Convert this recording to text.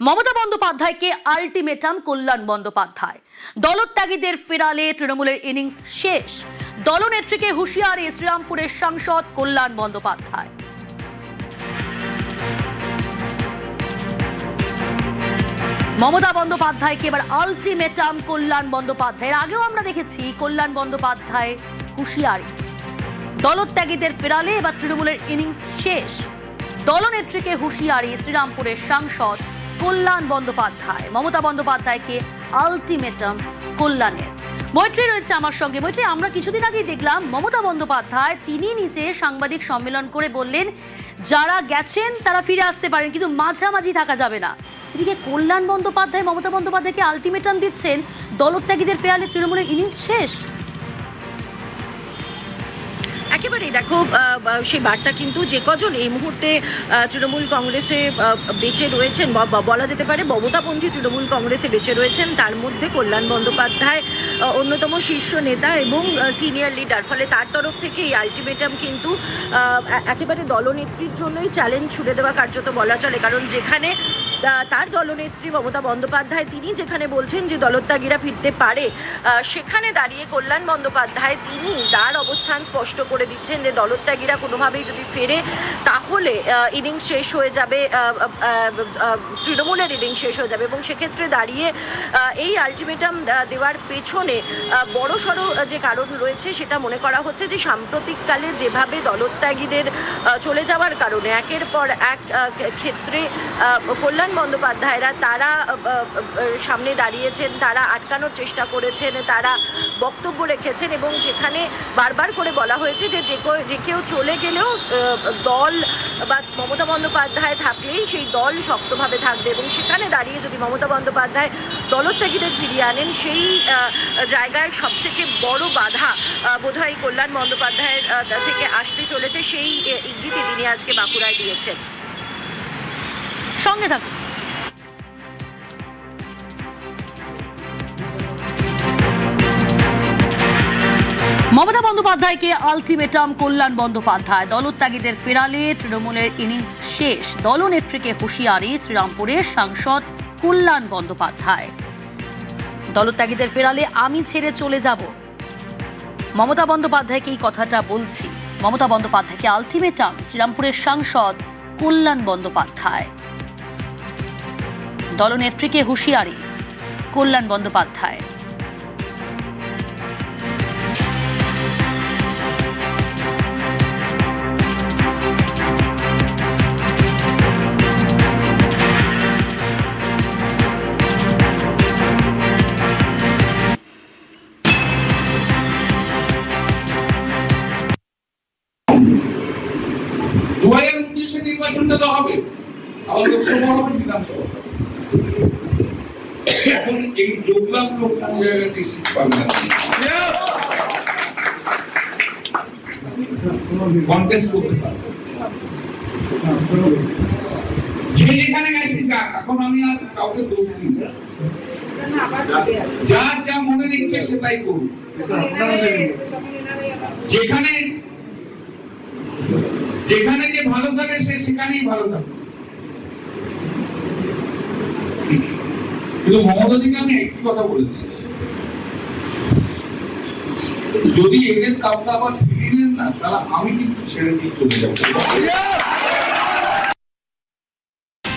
মমতা বন্দ্যোপাধ্যায়কে আলটিমেটাম কল্যাণ বন্দ্যোপাধ্যায়। দলত্যাগীদের ফেরালে তৃণমূলের ইনিংস শেষ। দলনেত্রীকে হুঁশিয়ারি শ্রীরামপুরের সাংসদ কল্যাণ বন্দ্যোপাধ্যায়। মমতা বন্দ্যোপাধ্যায়কে এবার আলটিমেটাম কল্যাণ বন্দ্যোপাধ্যায়ের। আগেও আমরা দেখেছি কল্যাণ বন্দ্যোপাধ্যায় হুঁশিয়ারি, দলত্যাগীদের ফেরালে এবার তৃণমূলের ইনিংস শেষ। দলনেত্রীকে হুঁশিয়ারি শ্রীরামপুরের সাংসদ কল্যাণ বন্দ্যোপাধ্যায়। মমতা বন্দ্যোপাধ্যায়কে আলটিমেটাম কল্যাণের। মৈত্রী রয়েছে আমার সঙ্গে। মৈত্রী, আমরা কিছুদিন আগেই দেখলাম মমতা বন্দ্যোপাধ্যায় তিনি নিজে সাংবাদিক সম্মেলন করে বললেন যারা গেছেন তারা ফিরে আসতে পারেন, কিন্তু মাঝামাঝি থাকা যাবে না। এদিকে কল্যাণ বন্দ্যোপাধ্যায় মমতা বন্দ্যোপাধ্যায়কে আলটিমেটাম দিচ্ছেন, দলত্যাগীদের ফেরালে তৃণমূলের ইনিংস শেষ। একেবারেই দেখো, সেই বার্তা কিন্তু যে কজন এই মুহূর্তে তৃণমূল কংগ্রেসে বেঁচে রয়েছেন, বলা যেতে পারে মমতাপন্থী তৃণমূল কংগ্রেসে বেঁচে রয়েছেন, তার মধ্যে কল্যাণ বন্দ্যোপাধ্যায় অন্যতম শীর্ষ নেতা এবং সিনিয়র লিডার। ফলে তার তরফ থেকে এই আলটিমেটাম কিন্তু একেবারে দলনেত্রীর জন্যই চ্যালেঞ্জ ছুড়ে দেওয়া কার্যত বলা চলে। কারণ যেখানে তার দলনেত্রী মমতা বন্দ্যোপাধ্যায় তিনি যেখানে বলছেন যে দলত্যাগীরা ফিরতে পারে, সেখানে দাঁড়িয়ে কল্যাণ বন্দ্যোপাধ্যায় তিনি তার অবস্থান স্পষ্ট করে দিচ্ছেন যে দলত্যাগীরা কোনোভাবেই যদি ফেরে তাহলে ইনিংস শেষ হয়ে যাবে, তৃণমূলের ইনিংস শেষ হয়ে যাবে। এবং সেক্ষেত্রে দাঁড়িয়ে এই আলটিমেটাম দেওয়ার পেছনে বড়সড় যে কারণ রয়েছে সেটা মনে করা হচ্ছে যে সাম্প্রতিককালে যেভাবে দলত্যাগীদের চলে যাওয়ার কারণে একের পর এক ক্ষেত্রে কল্যাণ বন্দ্যোপাধ্যায়রা তারা সামনে দাঁড়িয়েছেন, তারা আটকানোর চেষ্টা করেছেন, তারা বক্তব্য রেখেছেন এবং যেখানে বারবার করে বলা হয়েছে যে কেউ চলে গেলেও দল বা মমতা বন্দ্যোপাধ্যায় থাকলেই সেই দল শক্তভাবে থাকবে। এবং সেখানে দাঁড়িয়ে যদি মমতা বন্দ্যোপাধ্যায় দলত্যাগীদের ফিরিয়ে আনেন, সেই জায়গায় সবথেকে বড় বাধা বোধহয় কল্যাণ বন্দ্যোপাধ্যায়ের থেকে আসতে চলেছে। সেই ইঙ্গিতই তিনি আজকে বাঁকুড়ায় দিয়েছেন। সঙ্গে থাকুন। মমতা বন্দ্যোপাধ্যায়কে আলটিমেটাম কল্যাণ বন্দ্যোপাধ্যায়। দলত্যাগীদের ফেরালে তৃণমূলের ইনিংস শেষ। দলনেত্রীকে হুঁশিয়ারি শ্রীরামপুরের সাংসদ কল্যাণ বন্দ্যোপাধ্যায়। দলত্যাগীদের ফেরালে আমি ছেড়ে চলে যাব। মমতা বন্দ্যোপাধ্যায়কে এই কথাটা বলছি। মমতা বন্দ্যোপাধ্যায়কে আলটিমেটাম শ্রীরামপুরের সাংসদ কল্যাণ বন্দ্যোপাধ্যায়। দলনেত্রীকে হুঁশিয়ারি কল্যাণ বন্দ্যোপাধ্যায়। নির্বাচনটা তো হবে আবার লোকসভা হবে, বিধানসভা। এখন এই 2 লাখ লোক কোন জায়গাতে সিট পাবে না, কন্টেস্ট করতে পারবে। যে যেখানে গেছে যাক, এখন আমি আর কাউকে দোষ দিই না, যার যা মনে নিচ্ছে সেটাই করুন। যেখানে যেখানে যে ভালো থাকে সে সেখানেই ভালো থাকে। কিন্তু মমতাদিকে আমি একটি কথা বলে দিয়েছি, যদি এদের কাউকে আবার ফিরিয়ে নেন না, তাহলে আমি কিন্তু ছেড়ে দিয়ে চলে যাবো।